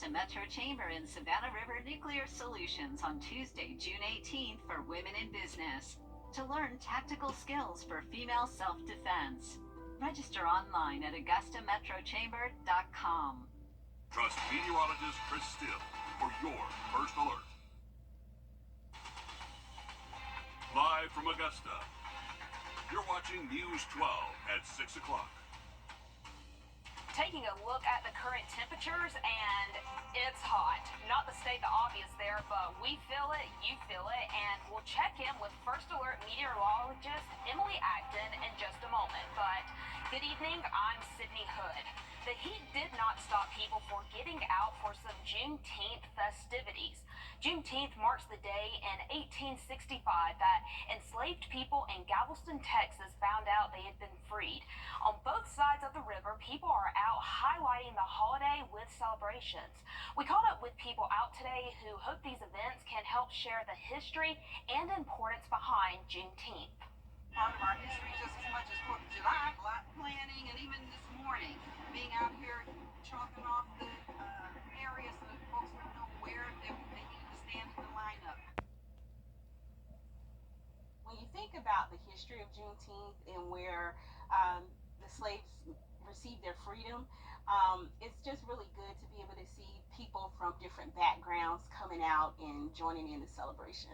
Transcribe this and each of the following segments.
Augusta Metro Chamber in Savannah River Nuclear Solutions on Tuesday, June 18th for Women in Business to learn tactical skills for female self-defense. Register online at augustametrochamber.com. Trust meteorologist Chris Still for your first alert. Live from Augusta, you're watching News 12 at 6 o'clock. Taking a look at the current temperatures, and it's hot. Not to state the obvious there, but we feel it, you feel it, and we'll check in with First Alert meteorologist Emily Acton in just a moment. But good evening, I'm Sydney Hood. The heat did not stop people from getting out for some Juneteenth festivities. Juneteenth marks the day in 1865 that enslaved people in Galveston, Texas found out they had been freed. On both sides of the river, people are out highlighting the holiday with celebrations. We caught up with people out today who hope these events can help share the history and importance behind Juneteenth. Part of our history just as much as 4th of July. A lot of planning, and even this morning, being out here chalking off the area so that folks will know where they need to stand in the lineup. When you think about the history of Juneteenth and where the slaves received their freedom, it's just really good to be able to see people from different backgrounds coming out and joining in the celebration.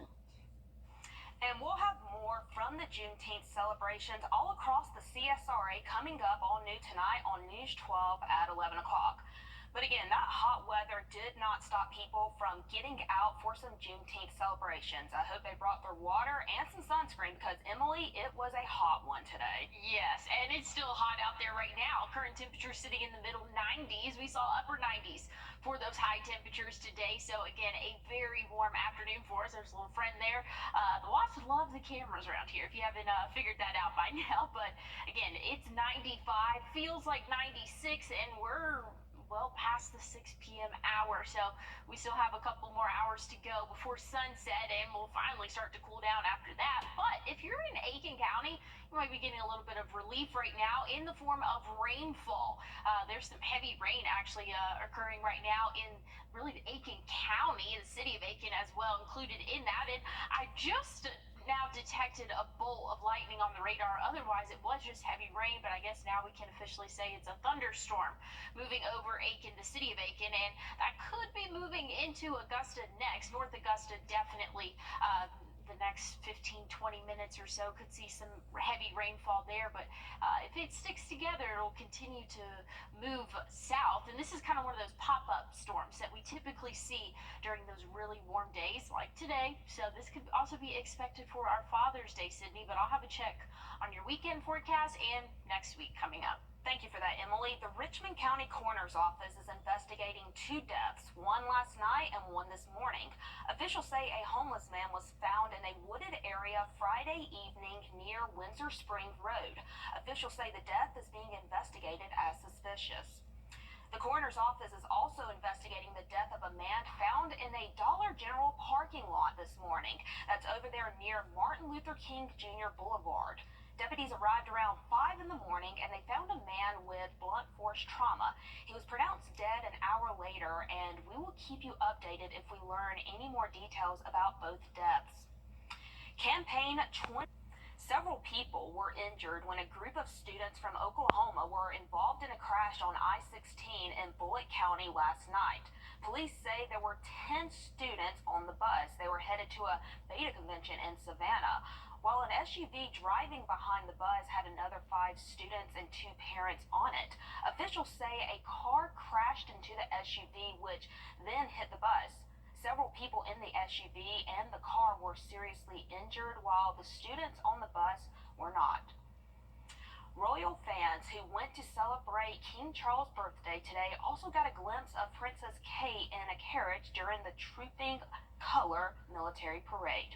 And we'll have more from the Juneteenth celebrations all across the CSRA coming up all new tonight on News 12 at 11 o'clock. But again, that hot weather did not stop people from getting out for some Juneteenth celebrations. I hope they brought their water and some sunscreen because, Emily, it was a hot one today. Yes, and it's still hot out there right now. Current temperature sitting in the middle 90s. We saw upper 90s for those high temperatures today. So, again, a very warm afternoon for us. There's a little friend there. The Watts love the cameras around here, if you haven't figured that out by now. But, again, it's 95, feels like 96, and we're well past the 6 p.m. hour, so we still have a couple more hours to go before sunset, and we'll finally start to cool down after that. But if you're in Aiken County, you might be getting a little bit of relief right now in the form of rainfall. There's some heavy rain actually occurring right now in really Aiken County, the city of Aiken as well included in that. And I just now detected a bolt of lightning on the radar. Otherwise, it was just heavy rain, but I guess now we can officially say it's a thunderstorm moving over Aiken, the city of Aiken, and that could be moving into Augusta next. North Augusta definitely the next 15-20 minutes or so could see some heavy rainfall there, but if it sticks together, it'll continue to move south. And this is kind of one of those pop-up storms that we typically see during those really warm days like today. So this could also be expected for our Father's Day, Sydney, but I'll have a check on your weekend forecast and next week coming up. Thank you for that, Emily. The Richmond County Coroner's Office is investigating 2 deaths, one last night and one this morning. Officials say a homeless man was found in a wooded area Friday evening near Windsor Springs Road. Officials say the death is being investigated as suspicious. The coroner's office is also investigating the death of a man found in a Dollar General parking lot this morning. That's over there near Martin Luther King Jr. Boulevard. Deputies arrived around 5 in the morning and they found a man with blunt force trauma. He was pronounced dead an hour later, and we will keep you updated if we learn any more details about both deaths. Several people were injured when a group of students from Oklahoma were involved in a crash on I-16 in Bullitt County last night. Police say there were 10 students on the bus. They were headed to a beta convention in Savannah, while an SUV driving behind the bus had another 5 students and 2 parents on it. Officials say a car crashed into the SUV, which then hit the bus. Several people in the SUV and the car were seriously injured, while the students on the bus were not. Royal fans who went to celebrate King Charles' birthday today also got a glimpse of Princess Kate in a carriage during the Trooping Color military parade.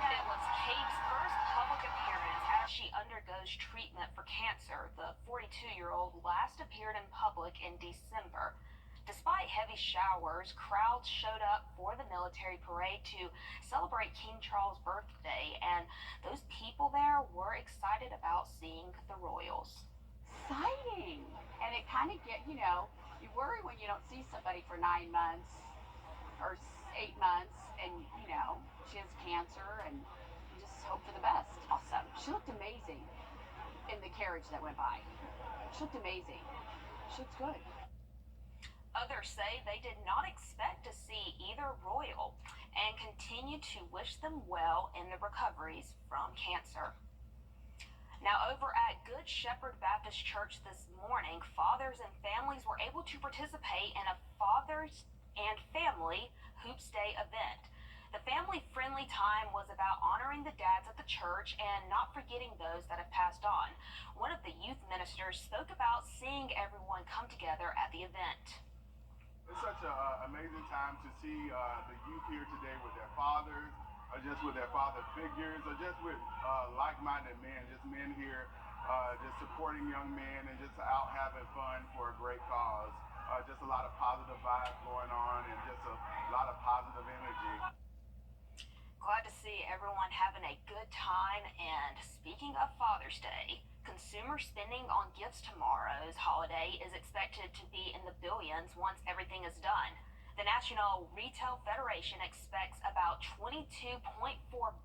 It was Kate's first public appearance as she undergoes treatment for cancer. The 42-year-old last appeared in public in December. Despite heavy showers, crowds showed up for the military parade to celebrate King Charles' birthday, and those people there were excited about seeing the royals. Exciting! And it kind of You worry when you don't see somebody for 9 months or 8 months, and she has cancer, and you just hope for the best. Awesome. She looked amazing in the carriage that went by. She looked amazing. She looks good. Others say they did not expect to see either royal and continue to wish them well in the recoveries from cancer. Now, over at Good Shepherd Baptist Church this morning, fathers and families were able to participate in a Fathers and Family Hoops Day event. The family-friendly time was about honoring the dads at the church and not forgetting those that have passed on. One of the youth ministers spoke about seeing everyone come together at the event. It's such an amazing time to see the youth here today with their fathers, or just with their father figures, or just with like-minded men, just men here just supporting young men and just out having fun for a great cause. Just a lot of positive vibes going on and just a lot of positive energy. Glad to see everyone having a good time. And speaking of Father's Day, consumer spending on gifts tomorrow's holiday is expected to be in the billions once everything is done. The National Retail Federation expects about $22.4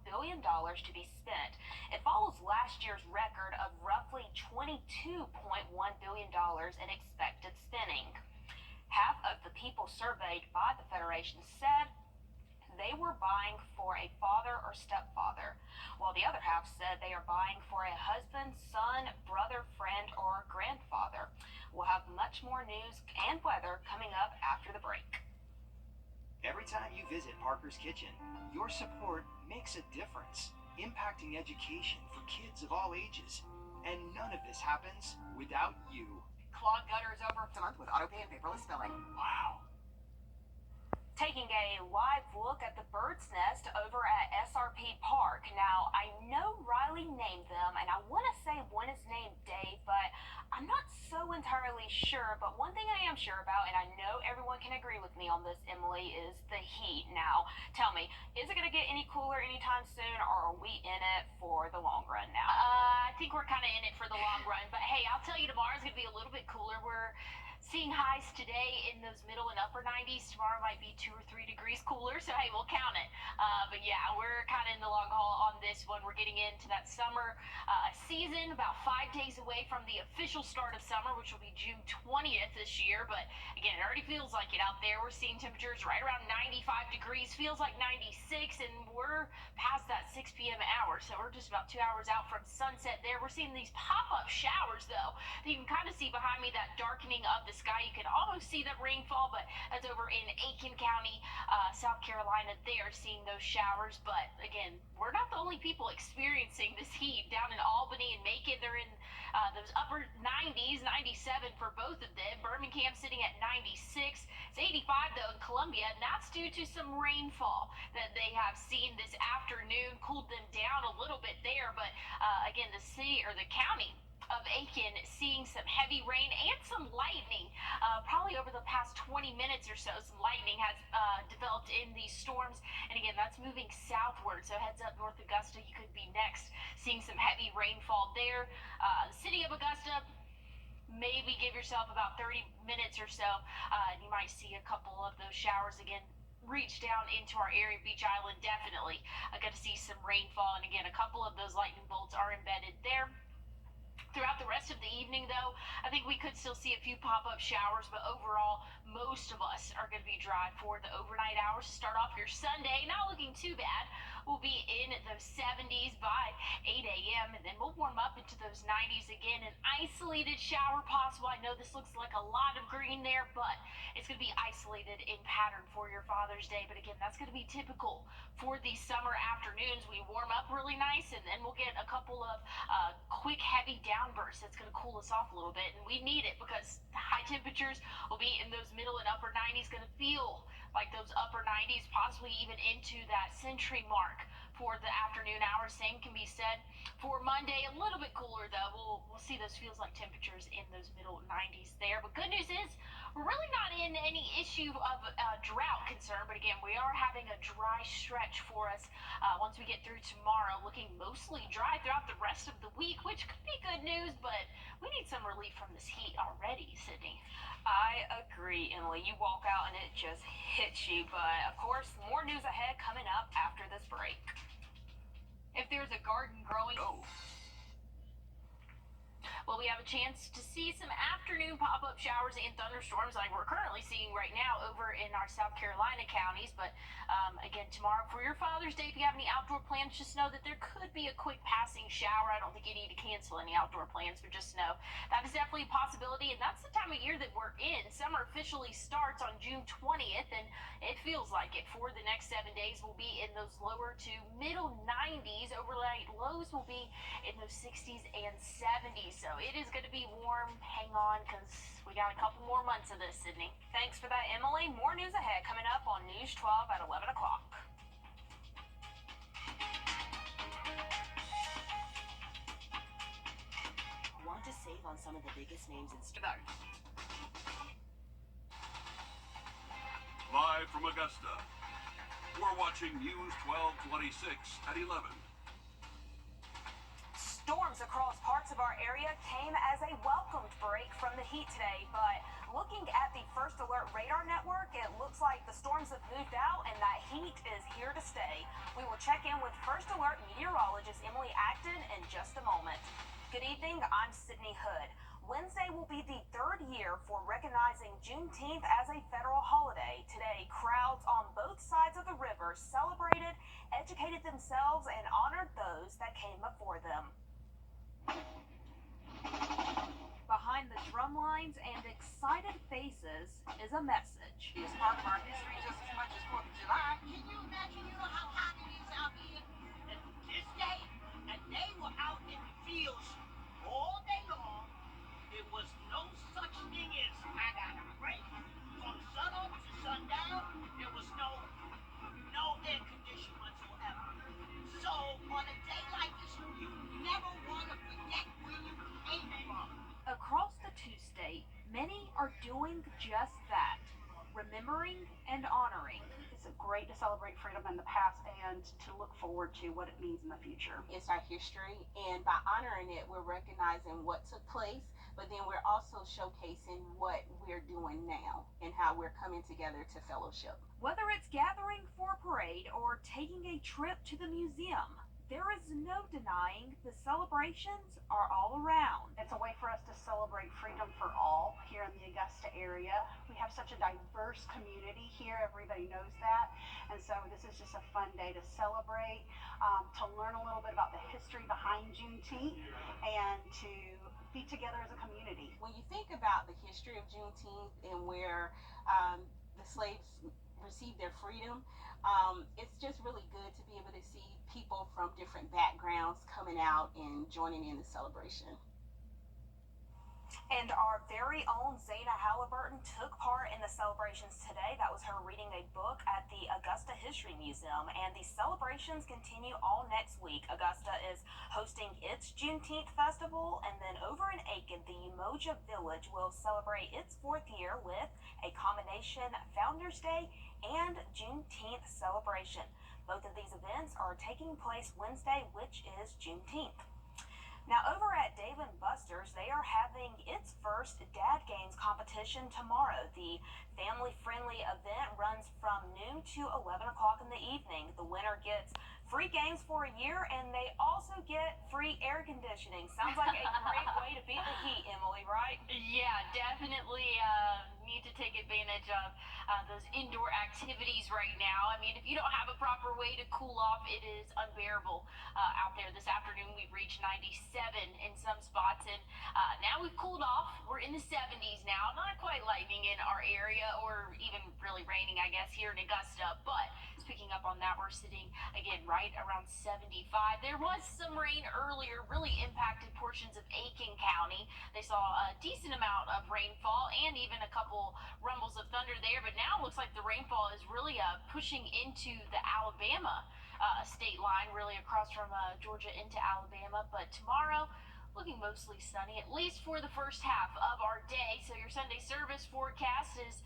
billion to be spent. It follows last year's record of roughly $22.1 billion in expected spending. Half of the people surveyed by the Federation said they were buying for a father or stepfather, while the other half said they are buying for a husband, son, brother, friend, or grandfather. We'll have much more news and weather coming up after the break. Every time you visit Parker's Kitchen, your support makes a difference, impacting education for kids of all ages. And none of this happens without you. Clogged gutters over a month with auto-pay and paperless billing. Wow. Taking a live look at the bird's nest over at SRP Park. Now, I know Riley named them, and I want to say one is named Dave, but I'm not so entirely sure. But one thing I am sure about, and I know everyone can agree with me on this, Emily, is the heat. Now, tell me, is it going to get any cooler anytime soon, or are we in it for the long run now? I think we're kind of in it for the long run. But hey, I'll tell you, tomorrow's going to be a little bit cooler. We're seeing highs today in those middle and upper 90s. Tomorrow might be 2 or 3 degrees cooler, so hey, we'll count it. But yeah, we're kind of in the long haul on this one. We're getting into that summer season, about 5 days away from the official start of summer, which will be June 20th this year. But again, it already feels like it out there. We're seeing temperatures right around 95 degrees, feels like 96, and we're past that 6 p.m. hour, so we're just about 2 hours out from sunset there. We're seeing these pop-up showers, though. You can kind of see behind me that darkening of the sky. You can almost see that rainfall, but that's over in Aiken County, South Carolina. They are seeing those showers, but again, we're not the only people experiencing this heat. Down in Albany and Macon, they're in those upper 90s, 97 for both of them. Birmingham sitting at 96. It's 85 though in Columbia, and that's due to some rainfall that they have seen this afternoon. Cooled them down a little bit there, but again, the city or the county of Aiken seeing some heavy rain and some lightning. Probably over the past 20 minutes or so, some lightning has developed in these storms. And again, that's moving southward. So heads up North Augusta, you could be next seeing some heavy rainfall there. The city of Augusta, maybe give yourself about 30 minutes or so. And you might see a couple of those showers again reach down into our area. Beach Island, definitely. I got to see some rainfall. And again, a couple of those lightning bolts are embedded there. Throughout the rest of the evening, though, I think we could still see a few pop-up showers, but overall, most of us are going to be dry for the overnight hours to start off your Sunday. Not looking too bad. We'll be in those 70s by 8 a.m., and then we'll warm up into those 90s again. An isolated shower possible. I know this looks like a lot of green there, but it's going to be isolated in pattern for your Father's Day. But again, that's going to be typical for these summer afternoons. We warm up really nice, and then we'll get a couple of quick, heavy downbursts. That's going to cool us off a little bit, and we need it because the high temperatures will be in those middle and upper 90s. Going to feel like those upper 90s, possibly even into that century mark for the afternoon hours. Same can be said for Monday. A little bit cooler though. We'll see those feels like temperatures in those middle 90s there. But good news is we're really not in any issue of drought concern. But again, we are having a dry stretch for us once we get through tomorrow. Looking mostly dry throughout the rest of the week, which could be good news. But we need some relief from this heat already, Sydney. I agree. agree, Emily. You walk out and it just hits you. But of course, more news ahead coming up after this break. If there's a garden growing. No. Well, we have a chance to see some afternoon pop-up showers and thunderstorms like we're currently seeing right now over in our South Carolina counties. But again, tomorrow for your Father's Day, if you have any outdoor plans, just know that there could be a quick passing shower. I don't think you need to cancel any outdoor plans, but just know that is definitely a possibility. And that's the time of year that we're in. Summer officially starts on June 20th, and it feels like it for the next 7 days. Will be in those lower to middle 90s. Overnight lows will be in those 60s and 70s. So it is going to be warm. Hang on, because we got a couple more months of this, Sydney. Thanks for that, Emily. More news ahead coming up on News 12 at 11 o'clock. Want to save on some of the biggest names in Live from Augusta, we're watching News 1226 at 11. Storms across parts of our area came as a welcomed break from the heat today, but looking at the First Alert radar network, it looks like the storms have moved out and that heat is here to stay. We will check in with First Alert meteorologist Emily Acton in just a moment. Good evening, I'm Sydney Hood. Wednesday will be the third year for recognizing Juneteenth as a federal holiday. Today, crowds on both sides of the river celebrated, educated themselves, and honored those that came before them. Behind the drum lines and excited faces is a message. It's part of our history just as much as 4th of July. Can you imagine, how hot it is out here? And this day, and they were out in the fields all day long. There was no such thing as I got a break. From sun up to sundown, there was no air conditioning whatsoever. So on a day like this, you never want to forget where you came from. Across the two-state, many are doing just that, remembering and honoring. It's great to celebrate freedom in the past and to look forward to what it means in the future. It's our history, and by honoring it, we're recognizing what took place, but then we're also showcasing what we're doing now and how we're coming together to fellowship. Whether it's gathering for a parade or taking a trip to the museum, there is no denying the celebrations are all around. It's a way for us to celebrate freedom for all here in the Augusta area. We have such a diverse community here, everybody knows that. And so this is just a fun day to celebrate, to learn a little bit about the history behind Juneteenth, and to be together as a community. When you think about the history of Juneteenth and where the slaves received their freedom, it's just really good to be able to see people from different backgrounds coming out and joining in the celebration. And our very own Zayna Halliburton took part in the celebrations today. That was her reading a book at the Augusta History Museum, and the celebrations continue all next week. Augusta is hosting its Juneteenth festival, and then over in Aiken, the Umoja Village will celebrate its 4th year with a combination Founders Day and Juneteenth celebration. Both of these events are taking place Wednesday, which is Juneteenth. Now, over at Dave & Buster's, they are having its first Dad Games competition tomorrow. The family-friendly event runs from noon to 11 o'clock in the evening. The winner gets free games for a year, and they also get free air conditioning. Sounds like a great way to beat the heat, Emily, right? Yeah, definitely need to take advantage of those indoor activities right now. I mean, if you don't have a proper way to cool off, it is unbearable out there. This afternoon, we reached 97 in some spots, and now we've cooled off. We're in the 70s now. Not quite lightning in our area, or even really raining, I guess, here in Augusta, but picking up on that, we're sitting again right around 75. There was some rain earlier, really impacted portions of Aiken County. They saw a decent amount of rainfall and even a couple rumbles of thunder there, but now it looks like the rainfall is really pushing into the Alabama state line, really across from Georgia into Alabama. But tomorrow, looking mostly sunny, at least for the first half of our day. So your Sunday service forecast is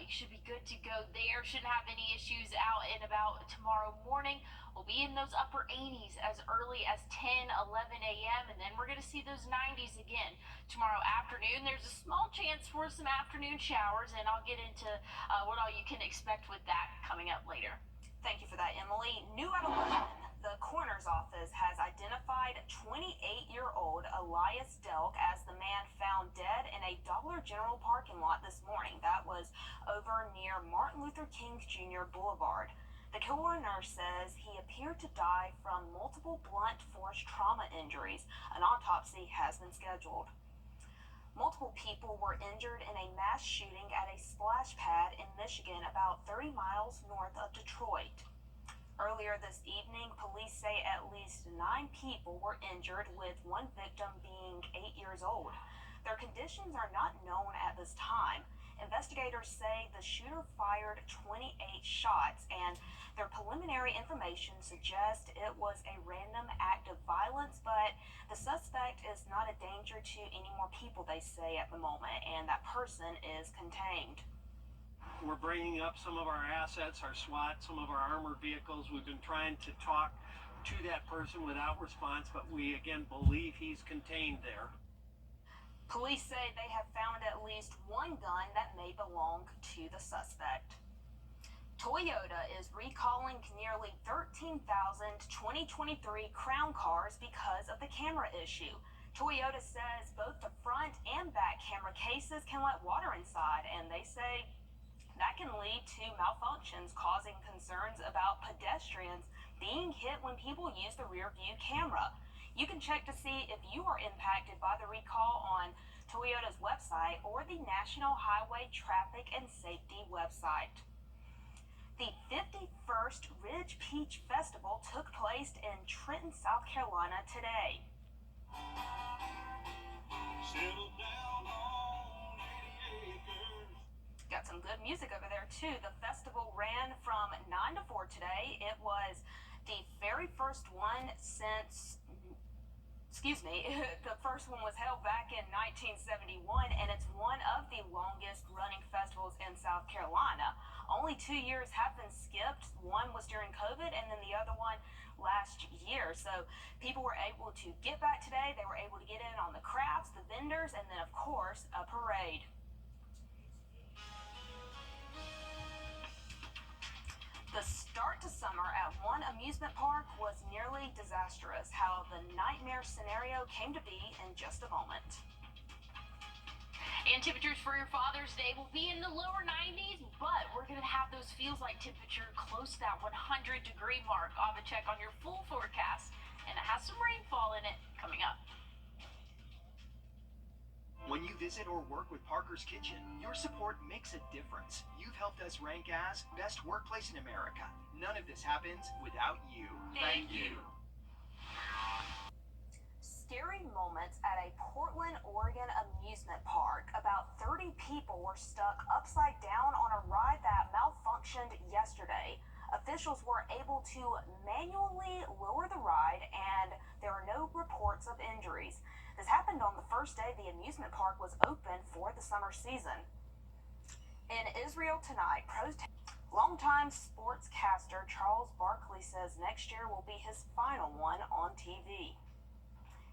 you should be good to go there. Shouldn't have any issues out and about tomorrow morning. We'll be in those upper 80s as early as 10, 11 a.m. And then we're going to see those 90s again tomorrow afternoon. There's a small chance for some afternoon showers, and I'll get into what all you can expect with that coming up later. Thank you for that, Emily. New at 11, the coroner's office has identified 28-year-old Elias Delk as the man found dead in a Dollar General parking lot this morning. That was over near Martin Luther King Jr. Boulevard. The coroner says he appeared to die from multiple blunt force trauma injuries. An autopsy has been scheduled. Multiple people were injured in a mass shooting at a splash pad in Michigan, about 30 miles north of Detroit. Earlier this evening, police say at least 9 people were injured, with one victim being 8 years old. Their conditions are not known at this time. Investigators say the shooter fired 28 shots, and their preliminary information suggests it was a random act of violence, but the suspect is not a danger to any more people, they say, at the moment, and that person is contained. We're bringing up some of our assets, our SWAT, some of our armored vehicles. We've been trying to talk to that person without response, but we again believe he's contained there. Police say they have found at least one gun that may belong to the suspect. Toyota is recalling nearly 13,000 2023 Crown cars because of the camera issue. Toyota says both the front and back camera cases can let water inside, and they say that can lead to malfunctions, causing concerns about pedestrians being hit when people use the rear view camera. You can check to see if you are impacted by the recall on Toyota's website or the National Highway Traffic and Safety website. The 51st Ridge Peach Festival took place in Trenton, South Carolina today. Got some good music over there too. The festival ran from 9 to 4 today. It was the very first one since, the first one was held back in 1971, and it's one of the longest running festivals in South Carolina. Only 2 years have been skipped. One was during COVID, and then the other one last year. So people were able to get back today. They were able to get in on the crafts, the vendors, and then of course a parade. The start to summer at one amusement park was nearly disastrous. How the nightmare scenario came to be in just a moment. And temperatures for your Father's Day will be in the lower 90s, but we're going to have those feels like temperature close to that 100-degree mark. I'll have a check on your full forecast, and it has some rainfall in it coming up. When you visit or work with Parker's Kitchen, your support makes a difference. You've helped us rank as Best Workplace in America. None of this happens without you. Thank you. Scary moments at a Portland, Oregon amusement park. About 30 people were stuck upside down on a ride that malfunctioned yesterday. Officials were able to manually lower the ride, and there are no reports of injuries. This happened on the first day the amusement park was open for the summer season. In Israel tonight, longtime sportscaster Charles Barkley says next year will be his final one on TV.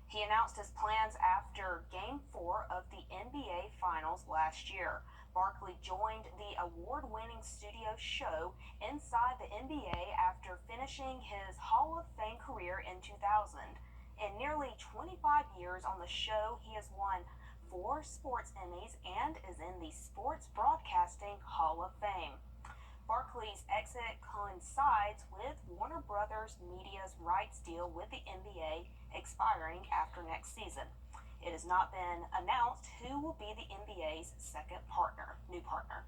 He announced his plans after Game 4 of the NBA Finals last year. Barkley joined the award-winning studio show Inside the NBA after finishing his Hall of Fame career in 2000. In nearly 25 years on the show, he has won 4 sports Emmys and is in the Sports Broadcasting Hall of Fame. Barkley's exit coincides with Warner Brothers Media's rights deal with the NBA expiring after next season. It has not been announced who will be the NBA's new partner.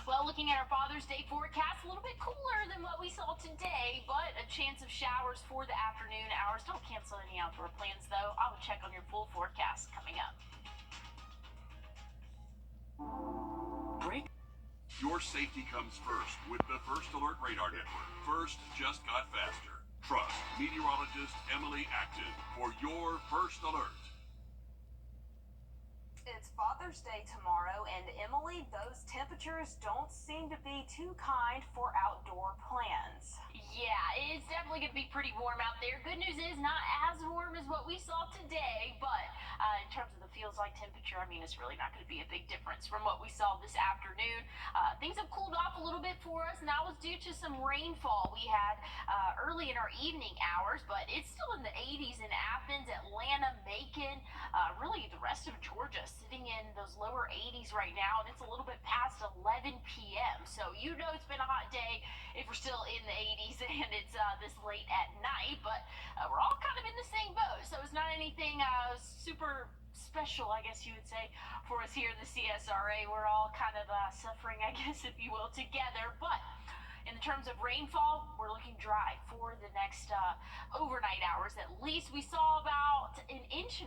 Well, looking at our Father's Day forecast, a little bit cooler than what we saw today, but a chance of showers for the afternoon hours. Don't cancel any outdoor plans, though. I will check on your full forecast coming up. Your safety comes first with the First Alert Radar Network. First just got faster. Trust meteorologist Emily Acton for your first alert. It's Father's Day tomorrow, and Emily, those temperatures don't seem to be too kind for outdoor plans. Yeah, it's definitely going to be pretty warm out there. Good news is not as warm as what we saw today, but in terms of the feels like temperature, I mean, it's really not going to be a big difference from what we saw this afternoon. Things have cooled off a little bit for us, and that was due to some rainfall we had early in our evening hours, but it's still in the 80s in Athens, Atlanta, Macon, really the rest of Georgia sitting in those lower 80s right now, and it's a little bit past 11 p.m. So you know it's been a hot day if we're still in the 80s and it's this late at night, but we're all kind of in the same boat, so it's not anything super special, I guess you would say, for us here in the CSRA. We're all kind of suffering, I guess, if you will, together, but in terms of rainfall, we're looking dry for the next overnight hours. At least we saw about 1.5 inches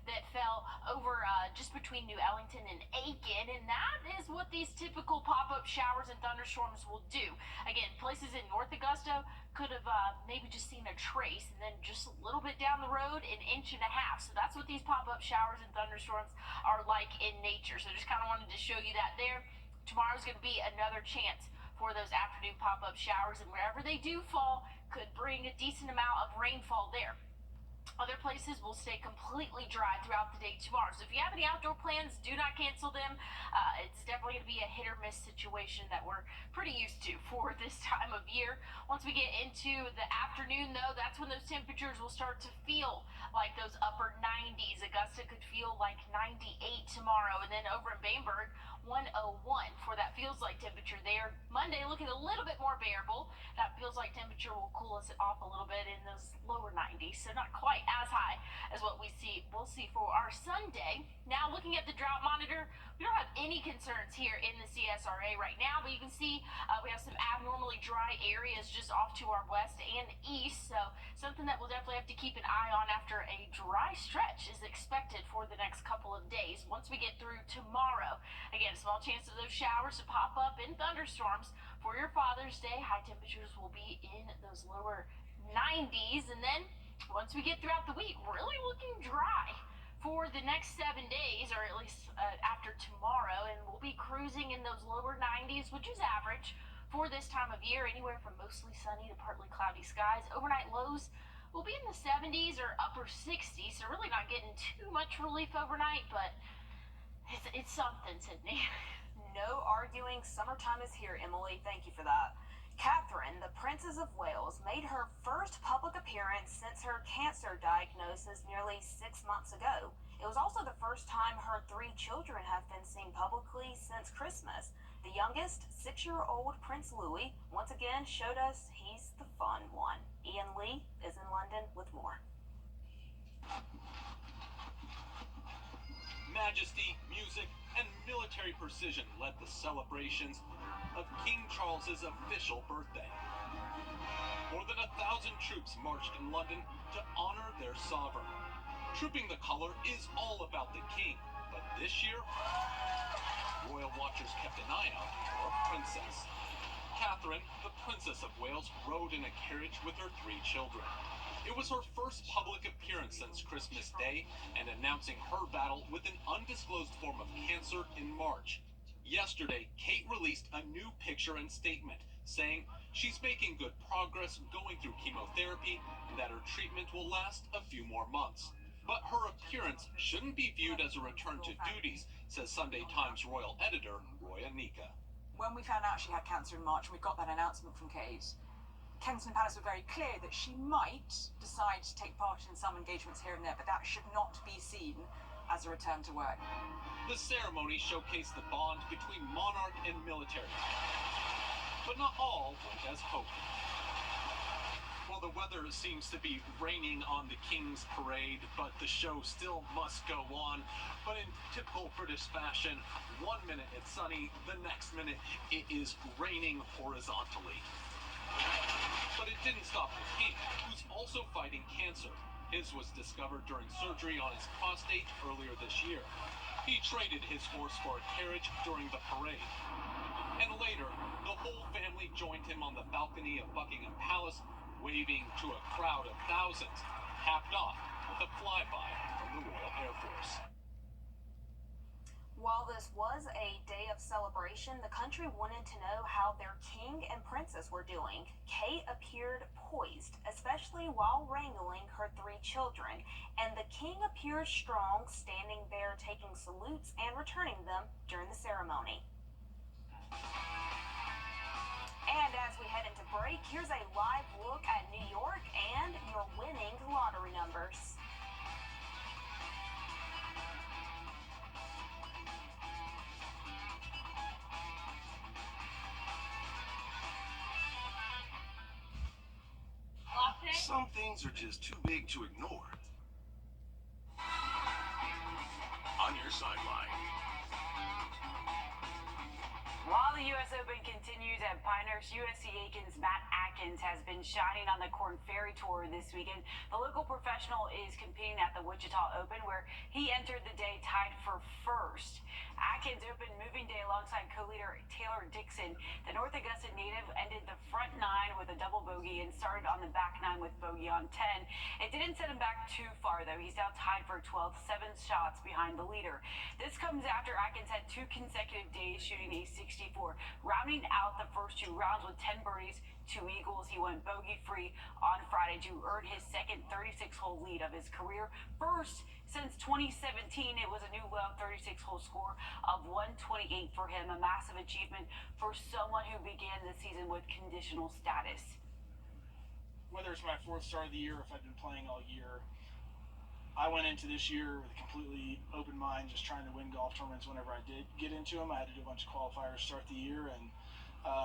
that fell over just between New Ellington and Aiken, and that is what these typical pop-up showers and thunderstorms will do. Again, places in North Augusta could have maybe just seen a trace, and then just a little bit down the road, 1.5 inches. So that's what these pop-up showers and thunderstorms are like in nature. So just kind of wanted to show you that there. Tomorrow's going to be another chance for those afternoon pop-up showers, and wherever they do fall could bring a decent amount of rainfall there. Other places will stay completely dry throughout the day tomorrow. So if you have any outdoor plans, do not cancel them. It's definitely going to be a hit or miss situation that we're pretty used to for this time of year. Once we get into the afternoon, though, that's when those temperatures will start to feel like those upper 90s. Augusta could feel like 98 tomorrow. And then over in Bainburg, 101 for that feels like temperature there. Monday looking a little bit more bearable. That feels like temperature will cool us off a little bit in those lower 90s, so not quite as high as what we'll see for our Sunday. Now looking at the drought monitor, we don't have any concerns here in the CSRA right now, but you can see we have some abnormally dry areas just off to our west and east, so something that we'll definitely have to keep an eye on after a dry stretch is expected for the next couple of days. Once we get through tomorrow, again, a small chance of those showers to pop up in thunderstorms for your Father's Day. High temperatures will be in those lower 90s, and then once we get throughout the week, really looking dry for the next 7 days, or at least after tomorrow, and we'll be cruising in those lower 90s, which is average for this time of year, anywhere from mostly sunny to partly cloudy skies. Overnight lows will be in the 70s or upper 60s, so really not getting too much relief overnight, but it's something, Sydney. No arguing. Summertime is here, Emily. Thank you for that. Catherine, the Princess of Wales, made her first public appearance since her cancer diagnosis nearly 6 months ago. It was also the first time her 3 children have been seen publicly since Christmas. The youngest, 6-year-old Prince Louis, once again showed us he's the fun one. Ian Lee is in London with more. Majesty, music, and military precision led the celebrations of King Charles's official birthday. More than 1,000 troops marched in London to honor their sovereign. Trooping the color is all about the king, but this year, royal watchers kept an eye out for a princess. Catherine, the Princess of Wales, rode in a carriage with her 3 children. It was her first public appearance since Christmas Day and announcing her battle with an undisclosed form of cancer in March. Yesterday, Kate released a new picture and statement saying she's making good progress going through chemotherapy and that her treatment will last a few more months. But her appearance shouldn't be viewed as a return to duties, says Sunday Times royal editor Roya Nika. When we found out she had cancer in March and we got that announcement from Kate, Kensington Palace were very clear that she might decide to take part in some engagements here and there, but that should not be seen as a return to work. The ceremony showcased the bond between monarch and military. But not all went as hoped. Well, the weather seems to be raining on the King's Parade, but the show still must go on. But in typical British fashion, 1 minute it's sunny, the next minute it is raining horizontally. But it didn't stop the king, who's also fighting cancer. His was discovered during surgery on his prostate earlier this year. He traded his horse for a carriage during the parade. And later, the whole family joined him on the balcony of Buckingham Palace, waving to a crowd of thousands, capped off with a flyby from the Royal Air Force. While this was a day of celebration, the country wanted to know how their king and princess were doing. Kate appeared poised, especially while wrangling her 3 children, and the king appeared strong, standing there taking salutes and returning them during the ceremony. And as we head into break, here's a live look at New York and your winning lottery numbers. Some things are just too big to ignore. On your sideline. While the U.S. Open continues at Pinehurst, USC Aiken's Matt Atkins has been shining on the Korn Ferry Tour this weekend. The local professional is competing at the Wichita Open, where he entered the day tied for first. Atkins opened moving day alongside co-leader Taylor Dixon. The North Augusta native ended the front 9 with a double bogey and started on the back 9 with bogey on 10. It didn't set him back too far, though. He's now tied for 12th, 7 shots behind the leader. This comes after Atkins had 2 consecutive days shooting a 64, rounding out the first 2 rounds with 10 birdies, 2 eagles. He went bogey-free on Friday to earn his second 36-hole lead of his career. First since 2017, it was a new low 36-hole score of 128 for him, a massive achievement for someone who began the season with conditional status. Whether it's my 4th start of the year or if I've been playing all year, I went into this year with a completely open mind, just trying to win golf tournaments whenever I did get into them. I had to do a bunch of qualifiers to start the year, and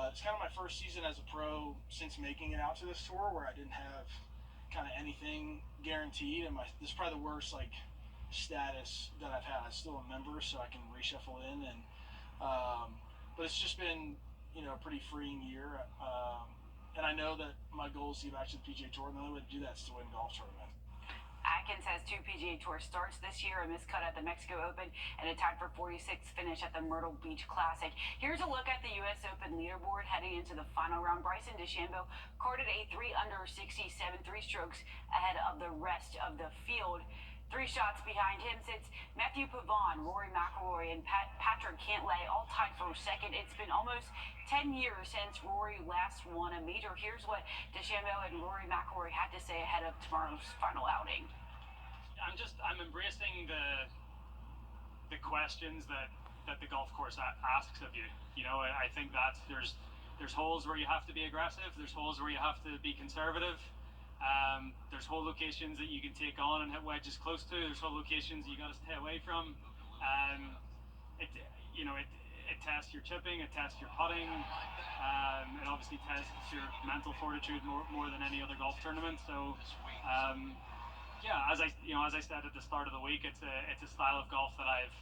it's kind of my first season as a pro since making it out to this tour, where I didn't have kind of anything guaranteed, and this is probably the worst status that I've had. I'm still a member, so I can reshuffle in, and but it's just been a pretty freeing year, and I know that my goal is to get back to the PGA Tour, and the only way to do that is to win golf tournaments. Atkins has 2 PGA Tour starts this year, a miscut at the Mexico Open, and a tied for 46th finish at the Myrtle Beach Classic. Here's a look at the U.S. Open leaderboard heading into the final round. Bryson DeChambeau carded a 3-under 67, 3 strokes ahead of the rest of the field. 3 shots behind him sits Matthew Pavon, Rory McIlroy, and Patrick Cantlay, all tied for second. It's been almost 10 years since Rory last won a major. Here's what DeChambeau and Rory McIlroy had to say ahead of tomorrow's final outing. I'm embracing the questions that the golf course asks of you. I think that there's holes where you have to be aggressive. There's holes where you have to be conservative. There's hole locations that you can take on and hit wedges close to. There's hole locations you got to stay away from. It tests your chipping, it tests your putting. It obviously tests your mental fortitude more than any other golf tournament. So, as I said at the start of the week, it's a style of golf that I've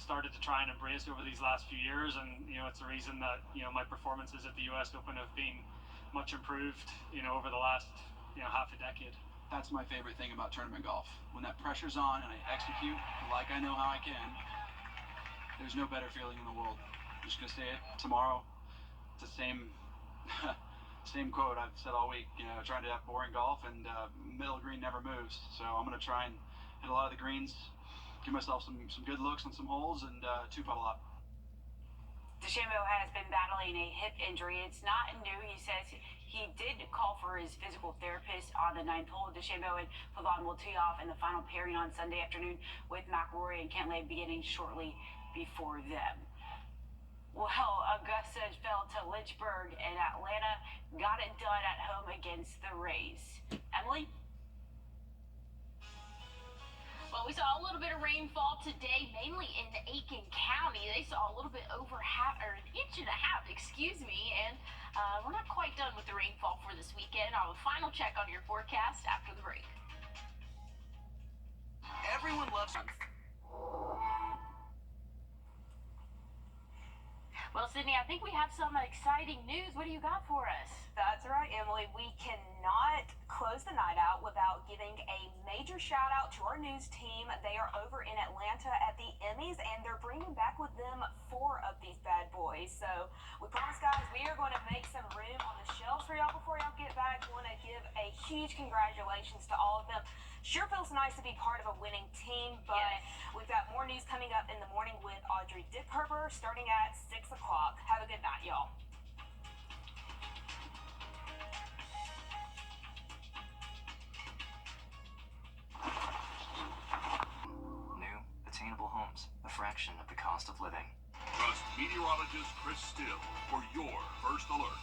started to try and embrace over these last few years, and it's the reason that my performances at the U.S. Open have been much improved over the last half a decade. That's my favorite thing about tournament golf. When that pressure's on and I execute like I know how I can, there's no better feeling in the world. I'm just gonna say it tomorrow. It's the same quote I've said all week. Trying to have boring golf, and middle green never moves. So I'm gonna try and hit a lot of the greens, give myself some good looks on some holes, and 2-putt a lot. DeChambeau has been battling a hip injury. It's not new. He says he did call for his physical therapist on the 9th hole. DeChambeau and Pavon will tee off in the final pairing on Sunday afternoon, with McIlroy and Cantlay beginning shortly before them. Well, Augusta fell to Lynchburg, and Atlanta got it done at home against the Rays. Emily? Well, we saw a little bit of rainfall today, mainly in Aiken County. They saw a little bit over an inch and a half, and we're not quite done with the rainfall for this weekend. I'll have a final check on your forecast after the break. Everyone loves Well, Sydney, I think we have some exciting news. What do you got for us? That's right, Emily. We cannot close the night out without giving a major shout out to our news team. They are over in Atlanta at the Emmys, and they're bringing back with them 4 of these bad boys. So we promise, guys, we are going to make some room on the shelves for y'all before y'all get back. We want to give a huge congratulations to all of them. Sure feels nice to be part of a winning team, but we've got more news coming up in the morning with Audrey Dickherber starting at 6 o'clock. Have a good night, y'all. New, attainable homes, a fraction of the cost of living. Trust meteorologist Chris Still for your first alert.